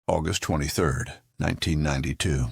August 23, 1992.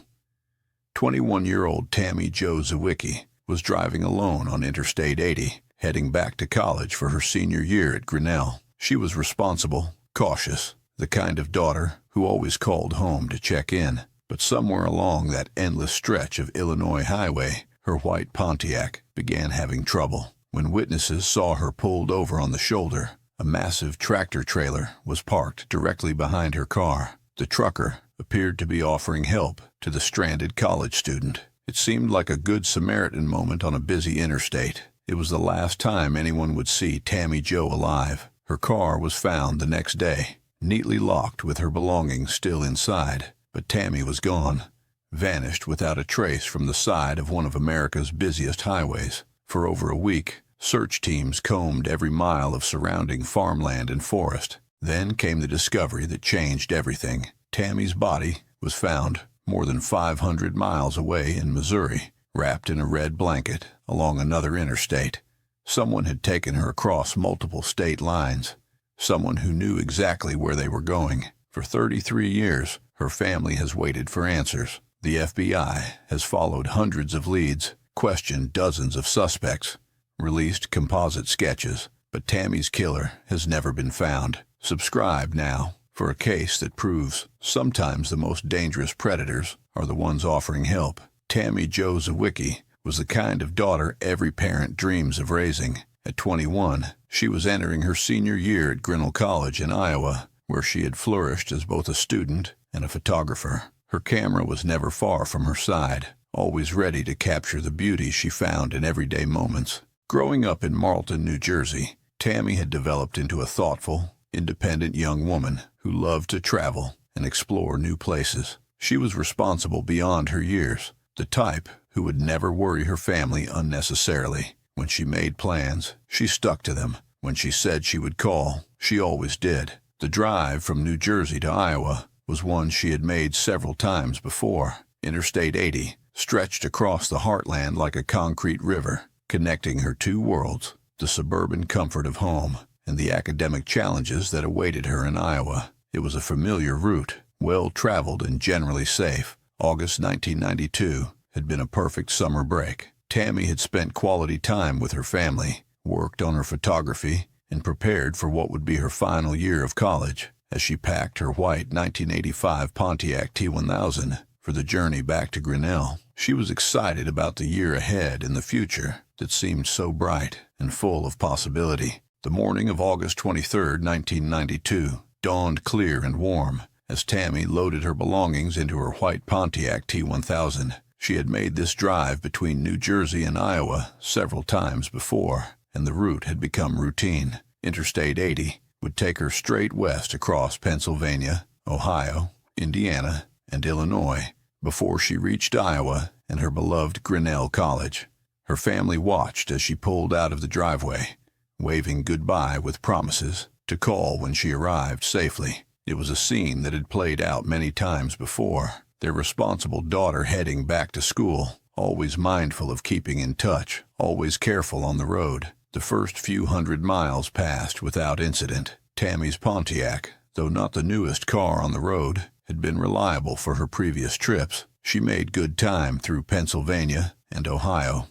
21-year-old Tammy Jo Zywicki was driving alone on Interstate 80, heading back to college for her senior year at Grinnell. She was responsible, cautious, the kind of daughter who always called home to check in. But somewhere along that endless stretch of Illinois highway, her white Pontiac began having trouble. When witnesses saw her pulled over on the shoulder, a massive tractor trailer was parked directly behind her car. The trucker appeared to be offering help to the stranded college student. It seemed like a good Samaritan moment on a busy interstate. It was the last time anyone would see Tammy Jo alive. Her car was found the next day, neatly locked with her belongings still inside. But Tammy was gone, vanished without a trace from the side of one of America's busiest highways. For over a week, search teams combed every mile of surrounding farmland and forest. Then came the discovery that changed everything. Tammy's body was found more than 500 miles away in Missouri, wrapped in a red blanket along another interstate. Someone had taken her across multiple state lines, someone who knew exactly where they were going. For 33 years, her family has waited for answers. The FBI has followed hundreds of leads, questioned dozens of suspects, released composite sketches, but Tammy's killer has never been found. Subscribe now for a case that proves sometimes the most dangerous predators are the ones offering help. Tammy Jo Zywicki was the kind of daughter every parent dreams of raising. At 21, she was entering her senior year at Grinnell College in Iowa, where she had flourished as both a student and a photographer. Her camera was never far from her side, always ready to capture the beauty she found in everyday moments. Growing up in Marlton, New Jersey, Tammy had developed into a thoughtful, independent young woman who loved to travel and explore new places. She was responsible beyond her years, the type who would never worry her family unnecessarily. When she made plans, she stuck to them. When she said she would call, she always did. The drive from New Jersey to Iowa was one she had made several times before. Interstate 80 stretched across the heartland like a concrete river, connecting her two worlds, the suburban comfort of home and the academic challenges that awaited her in Iowa. It was a familiar route, well-traveled and generally safe. August 1992 had been a perfect summer break. Tammy had spent quality time with her family, worked on her photography, and prepared for what would be her final year of college. As she packed her white 1985 Pontiac T1000 for the journey back to Grinnell, she was excited about the year ahead and the future that seemed so bright and full of possibility. The morning of August 23, 1992, dawned clear and warm as Tammy loaded her belongings into her white Pontiac T1000. She had made this drive between New Jersey and Iowa several times before, and the route had become routine. Interstate 80 would take her straight west across Pennsylvania, Ohio, Indiana, and Illinois before she reached Iowa and her beloved Grinnell College. Her family watched as she pulled out of the driveway, waving goodbye with promises to call when she arrived safely. It was a scene that had played out many times before. Their responsible daughter heading back to school, always mindful of keeping in touch, always careful on the road. The first few hundred miles passed without incident. Tammy's Pontiac, though not the newest car on the road, had been reliable for her previous trips. She made good time through Pennsylvania and Ohio,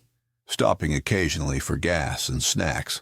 stopping occasionally for gas and snacks,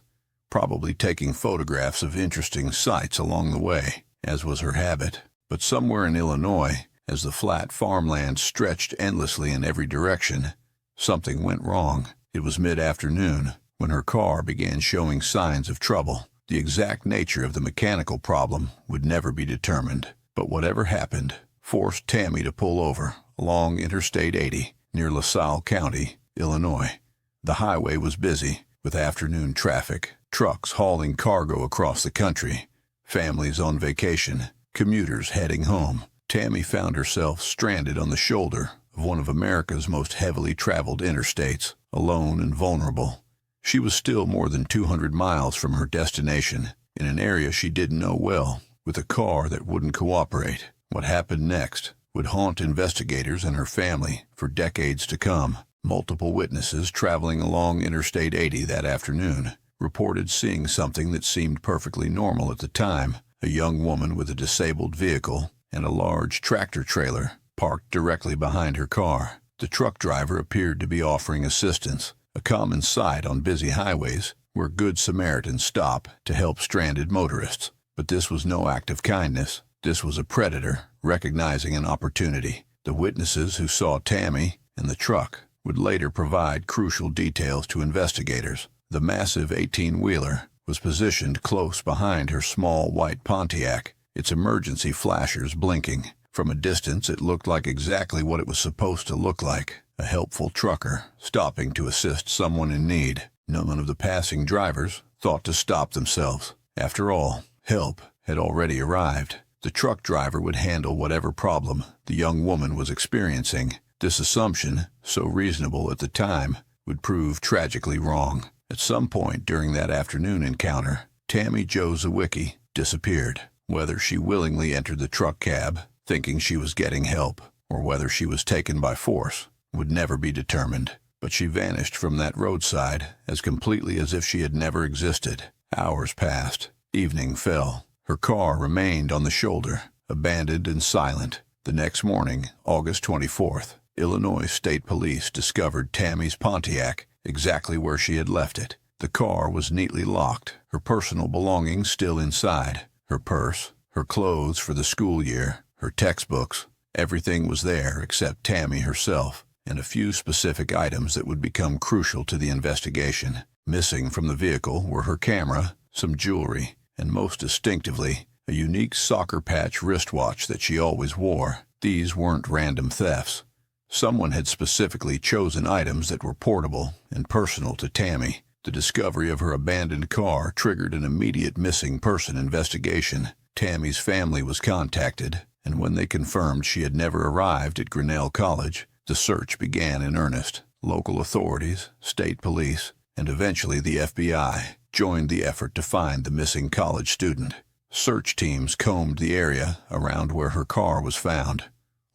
probably taking photographs of interesting sights along the way, as was her habit. But somewhere in Illinois, as the flat farmland stretched endlessly in every direction, something went wrong. It was mid-afternoon when her car began showing signs of trouble. The exact nature of the mechanical problem would never be determined, but whatever happened forced Tammy to pull over along Interstate 80 near LaSalle County, Illinois. The highway was busy with afternoon traffic, trucks hauling cargo across the country, families on vacation, commuters heading home. Tammy found herself stranded on the shoulder of one of America's most heavily traveled interstates, alone and vulnerable. She was still more than 200 miles from her destination, in an area she didn't know well, with a car that wouldn't cooperate. What happened next would haunt investigators and her family for decades to come. Multiple witnesses traveling along Interstate 80 that afternoon reported seeing something that seemed perfectly normal at the time: a young woman with a disabled vehicle and a large tractor-trailer parked directly behind her car. The truck driver appeared to be offering assistance, a common sight on busy highways where good Samaritans stop to help stranded motorists. But this was no act of kindness. This was a predator recognizing an opportunity. The witnesses who saw Tammy and the truck would later provide crucial details to investigators. The massive 18-wheeler was positioned close behind her small white Pontiac, its emergency flashers blinking. From a distance, it looked like exactly what it was supposed to look like, a helpful trucker stopping to assist someone in need. None of the passing drivers thought to stop themselves. After all, help had already arrived. The truck driver would handle whatever problem the young woman was experiencing. This assumption, so reasonable at the time, would prove tragically wrong. At some point during that afternoon encounter, Tammy Jo Zywicki disappeared. Whether she willingly entered the truck cab, thinking she was getting help, or whether she was taken by force, would never be determined. But she vanished from that roadside as completely as if she had never existed. Hours passed. Evening fell. Her car remained on the shoulder, abandoned and silent. The next morning, August 24th, Illinois State Police discovered Tammy's Pontiac exactly where she had left it. The car was neatly locked, her personal belongings still inside. Her purse, her clothes for the school year, her textbooks, everything was there except Tammy herself, and a few specific items that would become crucial to the investigation. Missing from the vehicle were her camera, some jewelry, and most distinctively, a unique soccer patch wristwatch that she always wore. These weren't random thefts. Someone had specifically chosen items that were portable and personal to Tammy. The discovery of her abandoned car triggered an immediate missing person investigation. Tammy's family was contacted, and when they confirmed she had never arrived at Grinnell College, the search began in earnest. Local authorities, state police, and eventually the FBI joined the effort to find the missing college student. Search teams combed the area around where her car was found,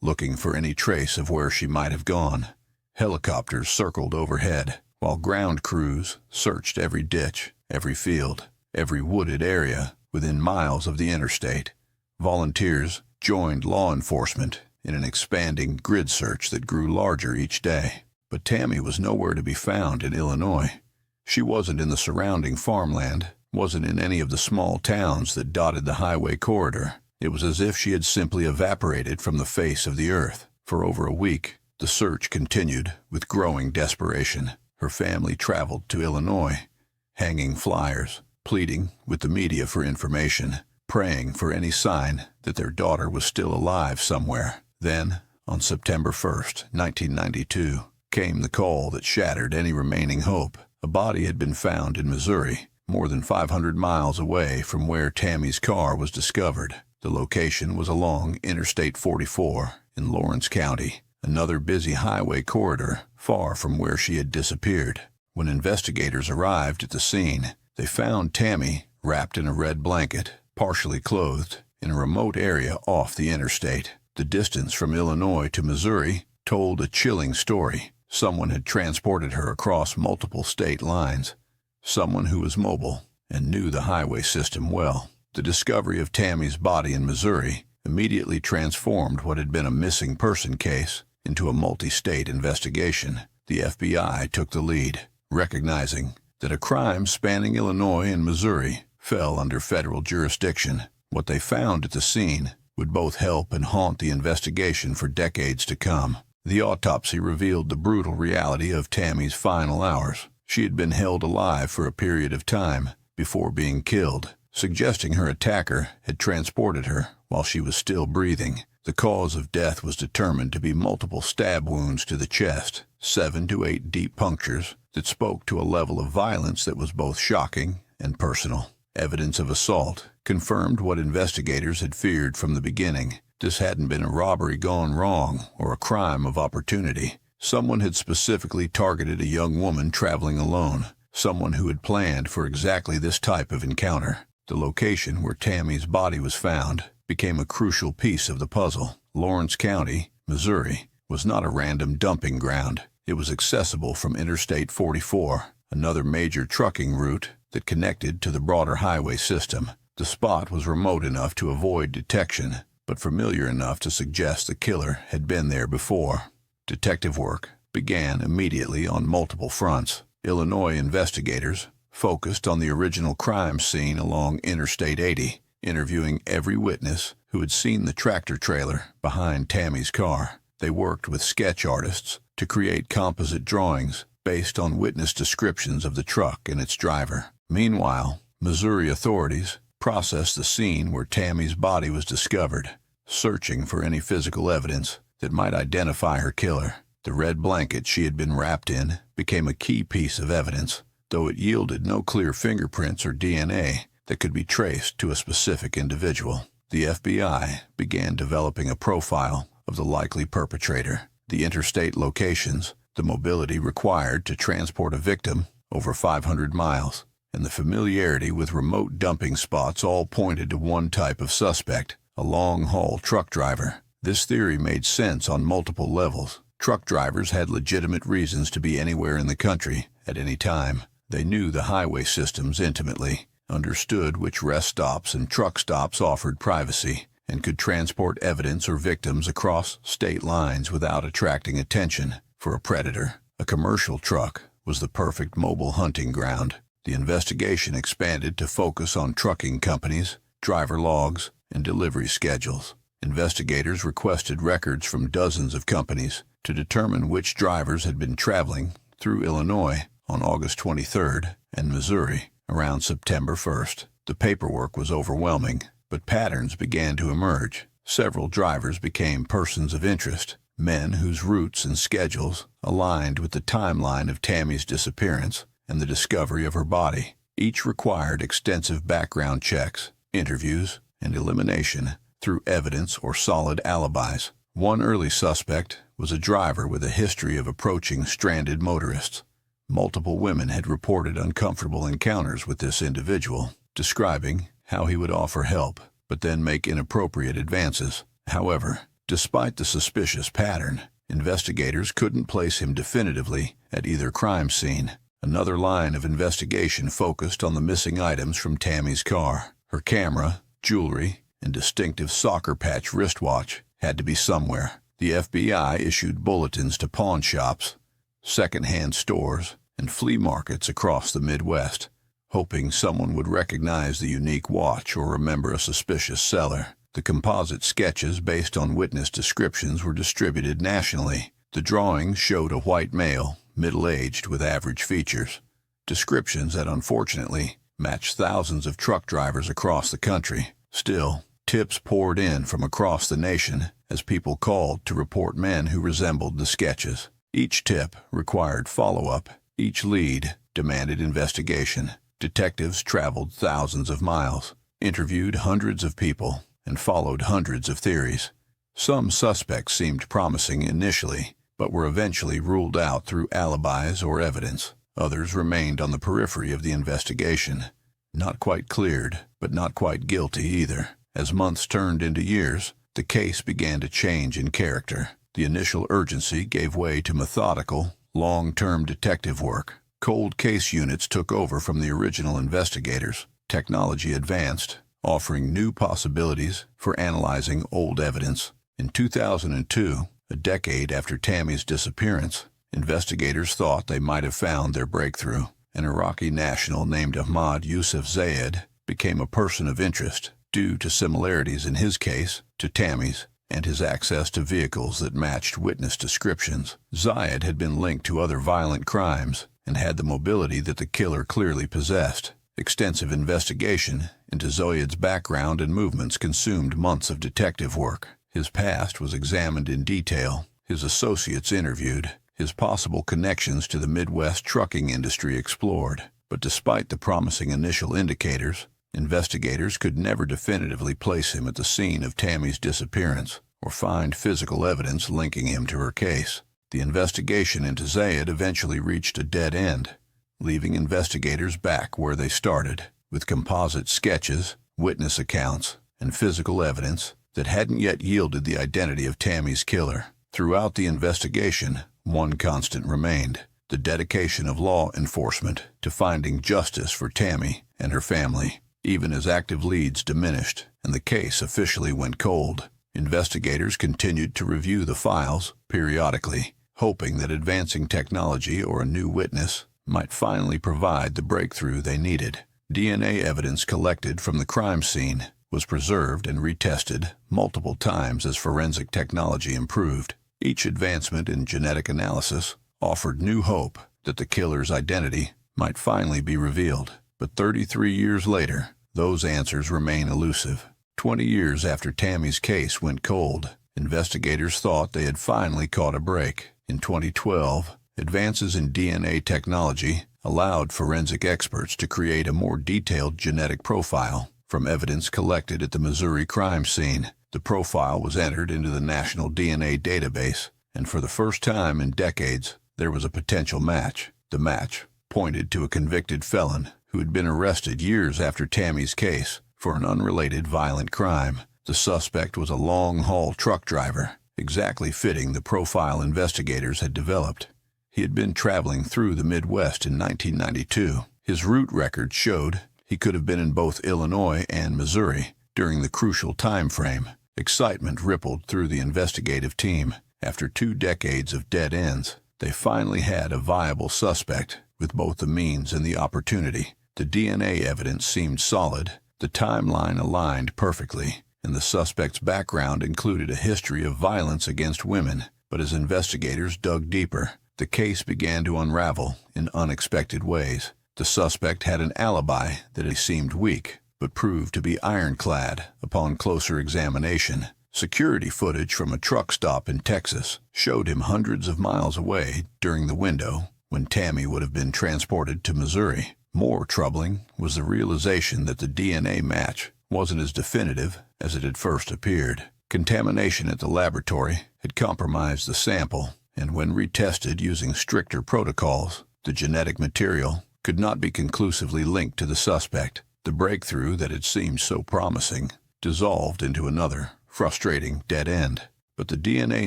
looking for any trace of where she might have gone. Helicopters circled overhead, while ground crews searched every ditch, every field, every wooded area within miles of the interstate. Volunteers joined law enforcement in an expanding grid search that grew larger each day. But Tammy was nowhere to be found in Illinois. She wasn't in the surrounding farmland, wasn't in any of the small towns that dotted the highway corridor. It was as if she had simply evaporated from the face of the earth. For over a week, the search continued with growing desperation. Her family traveled to Illinois, hanging flyers, pleading with the media for information, praying for any sign that their daughter was still alive somewhere. Then, on September 1st, 1992, came the call that shattered any remaining hope. A body had been found in Missouri, more than 500 miles away from where Tammy's car was discovered. The location was along Interstate 44 in Lawrence County, another busy highway corridor far from where she had disappeared. When investigators arrived at the scene, they found Tammy wrapped in a red blanket, partially clothed, in a remote area off the interstate. The distance from Illinois to Missouri told a chilling story. Someone had transported her across multiple state lines, someone who was mobile and knew the highway system well. The discovery of Tammy's body in Missouri immediately transformed what had been a missing person case into a multi-state investigation. The FBI took the lead, recognizing that a crime spanning Illinois and Missouri fell under federal jurisdiction. What they found at the scene would both help and haunt the investigation for decades to come. The autopsy revealed the brutal reality of Tammy's final hours. She had been held alive for a period of time before being killed, suggesting her attacker had transported her while she was still breathing. The cause of death was determined to be multiple stab wounds to the chest, 7 to 8 deep punctures that spoke to a level of violence that was both shocking and personal. Evidence of assault confirmed what investigators had feared from the beginning. This hadn't been a robbery gone wrong or a crime of opportunity. Someone had specifically targeted a young woman traveling alone, someone who had planned for exactly this type of encounter. The location where Tammy's body was found became a crucial piece of the puzzle. Lawrence County, Missouri, was not a random dumping ground. It was accessible from Interstate 44, another major trucking route that connected to the broader highway system. The spot was remote enough to avoid detection, but familiar enough to suggest the killer had been there before. Detective work began immediately on multiple fronts. Illinois investigators focused on the original crime scene along Interstate 80, interviewing every witness who had seen the tractor trailer behind Tammy's car. They worked with sketch artists to create composite drawings based on witness descriptions of the truck and its driver. Meanwhile, Missouri authorities processed the scene where Tammy's body was discovered, searching for any physical evidence that might identify her killer. The red blanket she had been wrapped in became a key piece of evidence, though it yielded no clear fingerprints or DNA that could be traced to a specific individual. The FBI began developing a profile of the likely perpetrator, the interstate locations, the mobility required to transport a victim over 500 miles, and the familiarity with remote dumping spots all pointed to one type of suspect, a long-haul truck driver. This theory made sense on multiple levels. Truck drivers had legitimate reasons to be anywhere in the country at any time. They knew the highway systems intimately, understood which rest stops and truck stops offered privacy, and could transport evidence or victims across state lines without attracting attention. For a predator, a commercial truck was the perfect mobile hunting ground. The investigation expanded to focus on trucking companies, driver logs, and delivery schedules. Investigators requested records from dozens of companies to determine which drivers had been traveling through Illinois on August 23rd and Missouri around September 1st. The paperwork was overwhelming, but patterns began to emerge. Several drivers became persons of interest, men whose routes and schedules aligned with the timeline of Tammy's disappearance and the discovery of her body. Each required extensive background checks, interviews, and elimination through evidence or solid alibis. One early suspect was a driver with a history of approaching stranded motorists. Multiple women had reported uncomfortable encounters with this individual, describing how he would offer help, but then make inappropriate advances. However, despite the suspicious pattern, investigators couldn't place him definitively at either crime scene. Another line of investigation focused on the missing items from Tammy's car. Her camera, jewelry, and distinctive soccer patch wristwatch had to be somewhere. The FBI issued bulletins to pawn shops, second-hand stores, and flea markets across the Midwest, hoping someone would recognize the unique watch or remember a suspicious seller. The composite sketches based on witness descriptions were distributed nationally. The drawings showed a white male, middle-aged with average features, descriptions that unfortunately matched thousands of truck drivers across the country. Still, tips poured in from across the nation as people called to report men who resembled the sketches. Each tip required follow-up. Each lead demanded investigation. Detectives traveled thousands of miles, interviewed hundreds of people, and followed hundreds of theories. Some suspects seemed promising initially, but were eventually ruled out through alibis or evidence. Others remained on the periphery of the investigation. Not quite cleared, but not quite guilty either. As months turned into years, the case began to change in character. The initial urgency gave way to methodical, long-term detective work. Cold case units took over from the original investigators. Technology advanced, offering new possibilities for analyzing old evidence. In 2002, a decade after Tammy's disappearance, investigators thought they might have found their breakthrough. An Iraqi national named Ahmad Yusuf Zayed became a person of interest due to similarities in his case to Tammy's and his access to vehicles that matched witness descriptions. Zayed had been linked to other violent crimes and had the mobility that the killer clearly possessed. Extensive investigation into Zayed's background and movements consumed months of detective work. His past was examined in detail, his associates interviewed, his possible connections to the Midwest trucking industry explored. But despite the promising initial indicators, investigators could never definitively place him at the scene of Tammy's disappearance or find physical evidence linking him to her case. The investigation into Zayed eventually reached a dead end, leaving investigators back where they started, with composite sketches, witness accounts, and physical evidence that hadn't yet yielded the identity of Tammy's killer. Throughout the investigation, one constant remained: the dedication of law enforcement to finding justice for Tammy and her family. Even as active leads diminished and the case officially went cold, Investigators continued to review the files periodically, hoping that advancing technology or a new witness might finally provide the breakthrough they needed. DNA evidence collected from the crime scene was preserved and retested multiple times as forensic technology improved. Each advancement in genetic analysis offered new hope that the killer's identity might finally be revealed. But 33 years later, those answers remain elusive. 20 years after Tammy's case went cold, investigators thought they had finally caught a break. In 2012, advances in DNA technology allowed forensic experts to create a more detailed genetic profile from evidence collected at the Missouri crime scene. The profile was entered into the National DNA Database, and for the first time in decades, there was a potential match. The match pointed to a convicted felon who had been arrested years after Tammy's case for an unrelated violent crime. The suspect was a long-haul truck driver, exactly fitting the profile investigators had developed. He had been traveling through the Midwest in 1992. His route record showed he could have been in both Illinois and Missouri during the crucial time frame. Excitement rippled through the investigative team. After 2 decades of dead ends, they finally had a viable suspect with both the means and the opportunity. The DNA evidence seemed solid, the timeline aligned perfectly, and the suspect's background included a history of violence against women. But as investigators dug deeper, the case began to unravel in unexpected ways. The suspect had an alibi that seemed weak, but proved to be ironclad upon closer examination. Security footage from a truck stop in Texas showed him hundreds of miles away during the window when Tammy would have been transported to Missouri. More troubling was the realization that the DNA match wasn't as definitive as it had first appeared. Contamination at the laboratory had compromised the sample, and when retested using stricter protocols, the genetic material could not be conclusively linked to the suspect. The breakthrough that had seemed so promising dissolved into another frustrating dead end. But the DNA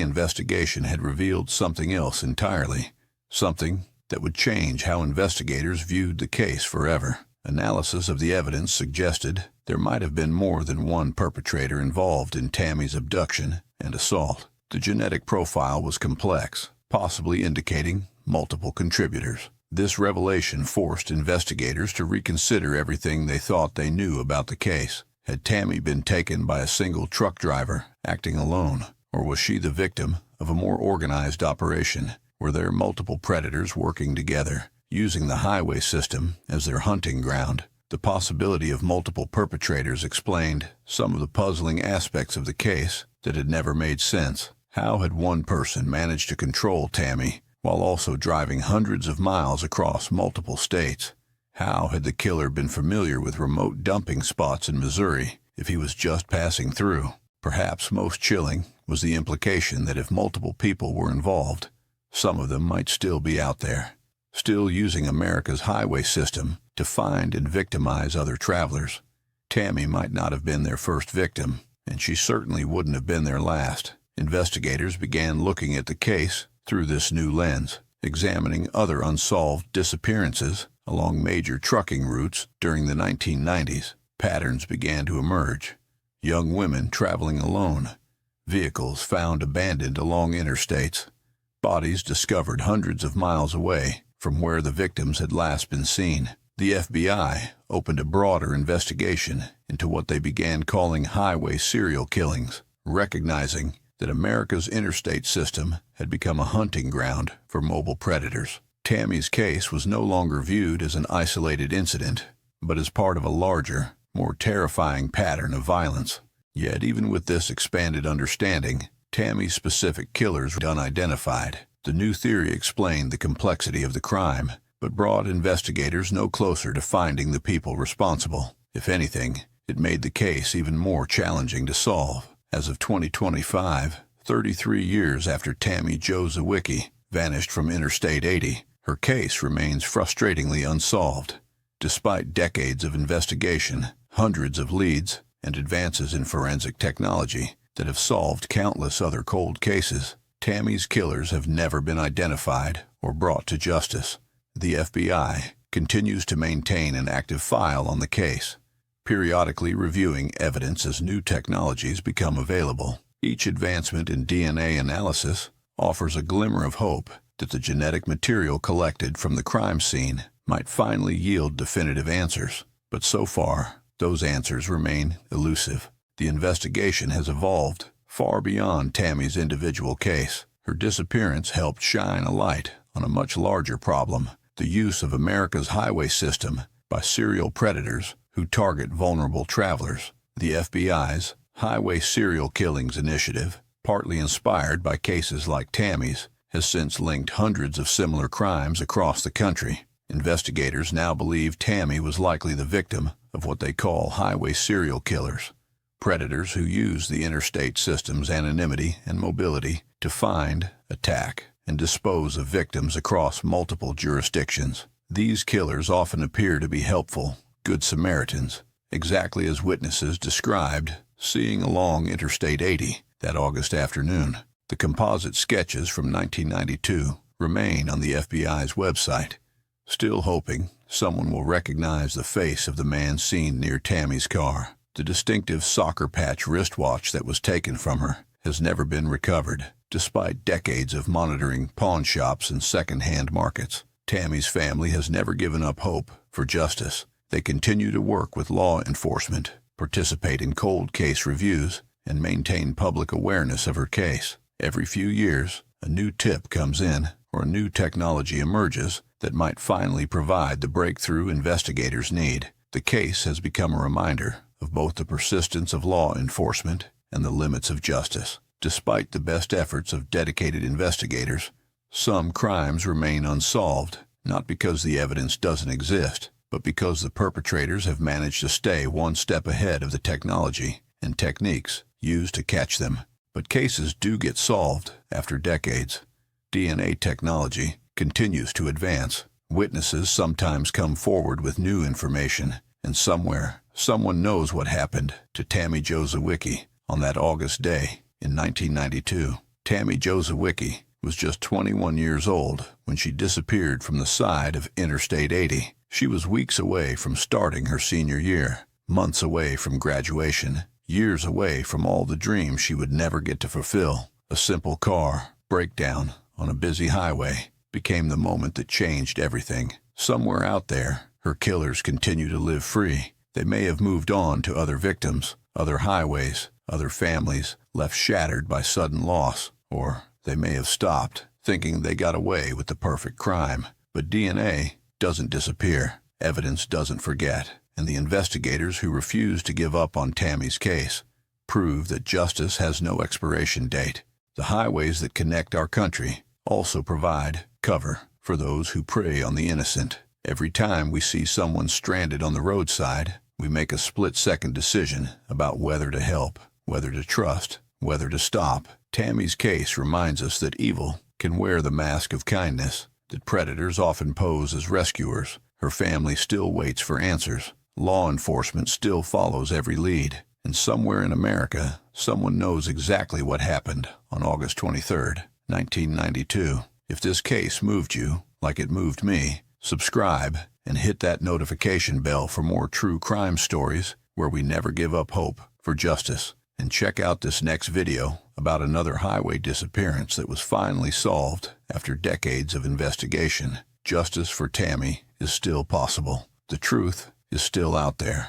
investigation had revealed something else entirely, something that would change how investigators viewed the case forever. Analysis of the evidence suggested there might have been more than one perpetrator involved in Tammy's abduction and assault. The genetic profile was complex, possibly indicating multiple contributors. This revelation forced investigators to reconsider everything they thought they knew about the case. Had Tammy been taken by a single truck driver acting alone, or was she the victim of a more organized operation? Were there multiple predators working together, using the highway system as their hunting ground? The possibility of multiple perpetrators explained some of the puzzling aspects of the case that had never made sense. How had one person managed to control Tammy while also driving hundreds of miles across multiple states? How had the killer been familiar with remote dumping spots in Missouri if he was just passing through? Perhaps most chilling was the implication that if multiple people were involved, some of them might still be out there, still using America's highway system to find and victimize other travelers. Tammy might not have been their first victim, and she certainly wouldn't have been their last. Investigators began looking at the case through this new lens, examining other unsolved disappearances along major trucking routes during the 1990s. Patterns began to emerge. Young women traveling alone, vehicles found abandoned along interstates, bodies discovered hundreds of miles away from where the victims had last been seen. The FBI opened a broader investigation into what they began calling highway serial killings, recognizing that America's interstate system had become a hunting ground for mobile predators. Tammy's case was no longer viewed as an isolated incident, but as part of a larger, more terrifying pattern of violence. Yet even with this expanded understanding, Tammy's specific killers were unidentified. The new theory explained the complexity of the crime, but brought investigators no closer to finding the people responsible. If anything, it made the case even more challenging to solve. As of 2025, 33 years after Tammy Jo Zywicki vanished from Interstate 80, her case remains frustratingly unsolved. Despite decades of investigation, hundreds of leads, and advances in forensic technology that have solved countless other cold cases, Tammy's killers have never been identified or brought to justice. The FBI continues to maintain an active file on the case, periodically reviewing evidence as new technologies become available. Each advancement in DNA analysis offers a glimmer of hope that the genetic material collected from the crime scene might finally yield definitive answers. But so far, those answers remain elusive. The investigation has evolved far beyond Tammy's individual case. Her disappearance helped shine a light on a much larger problem: the use of America's highway system by serial predators who target vulnerable travelers. The FBI's Highway Serial Killings Initiative, partly inspired by cases like Tammy's, has since linked hundreds of similar crimes across the country. Investigators now believe Tammy was likely the victim of what they call highway serial killers, predators who use the interstate system's anonymity and mobility to find, attack, and dispose of victims across multiple jurisdictions. These killers often appear to be helpful, good Samaritans, exactly as witnesses described seeing along Interstate 80 that August afternoon. The composite sketches from 1992 remain on the FBI's website, still hoping someone will recognize the face of the man seen near Tammy's car. The distinctive soccer patch wristwatch that was taken from her has never been recovered, despite decades of monitoring pawn shops and second-hand markets. Tammy's family has never given up hope for justice. They continue to work with law enforcement, participate in cold case reviews, and maintain public awareness of her case. Every few years, a new tip comes in or a new technology emerges that might finally provide the breakthrough investigators need. The case has become a reminder of both the persistence of law enforcement and the limits of justice. Despite the best efforts of dedicated investigators, some crimes remain unsolved, not because the evidence doesn't exist, but because the perpetrators have managed to stay one step ahead of the technology and techniques used to catch them. But cases do get solved after decades. DNA technology continues to advance. Witnesses sometimes come forward with new information, and somewhere, someone knows what happened to Tammy Jo Zywicki on that August day in 1992. Tammy Jo Zywicki was just 21 years old when she disappeared from the side of Interstate 80. She was weeks away from starting her senior year, months away from graduation, years away from all the dreams she would never get to fulfill. A simple car breakdown on a busy highway became the moment that changed everything. Somewhere out there, her killers continue to live free. They may have moved on to other victims, other highways, other families left shattered by sudden loss, or they may have stopped, thinking they got away with the perfect crime. But DNA doesn't disappear, evidence doesn't forget, and the investigators who refuse to give up on Tammy's case prove that justice has no expiration date. The highways that connect our country also provide cover for those who prey on the innocent. Every time we see someone stranded on the roadside, we make a split-second decision about whether to help, whether to trust, whether to stop. Tammy's case reminds us that evil can wear the mask of kindness, that predators often pose as rescuers. Her family still waits for answers. Law enforcement still follows every lead. And somewhere in America, someone knows exactly what happened on August 23rd, 1992. If this case moved you, like it moved me, subscribe and hit that notification bell for more true crime stories where we never give up hope for justice. And check out this next video about another highway disappearance that was finally solved after decades of investigation. Justice for Tammy is still possible. The truth is still out there.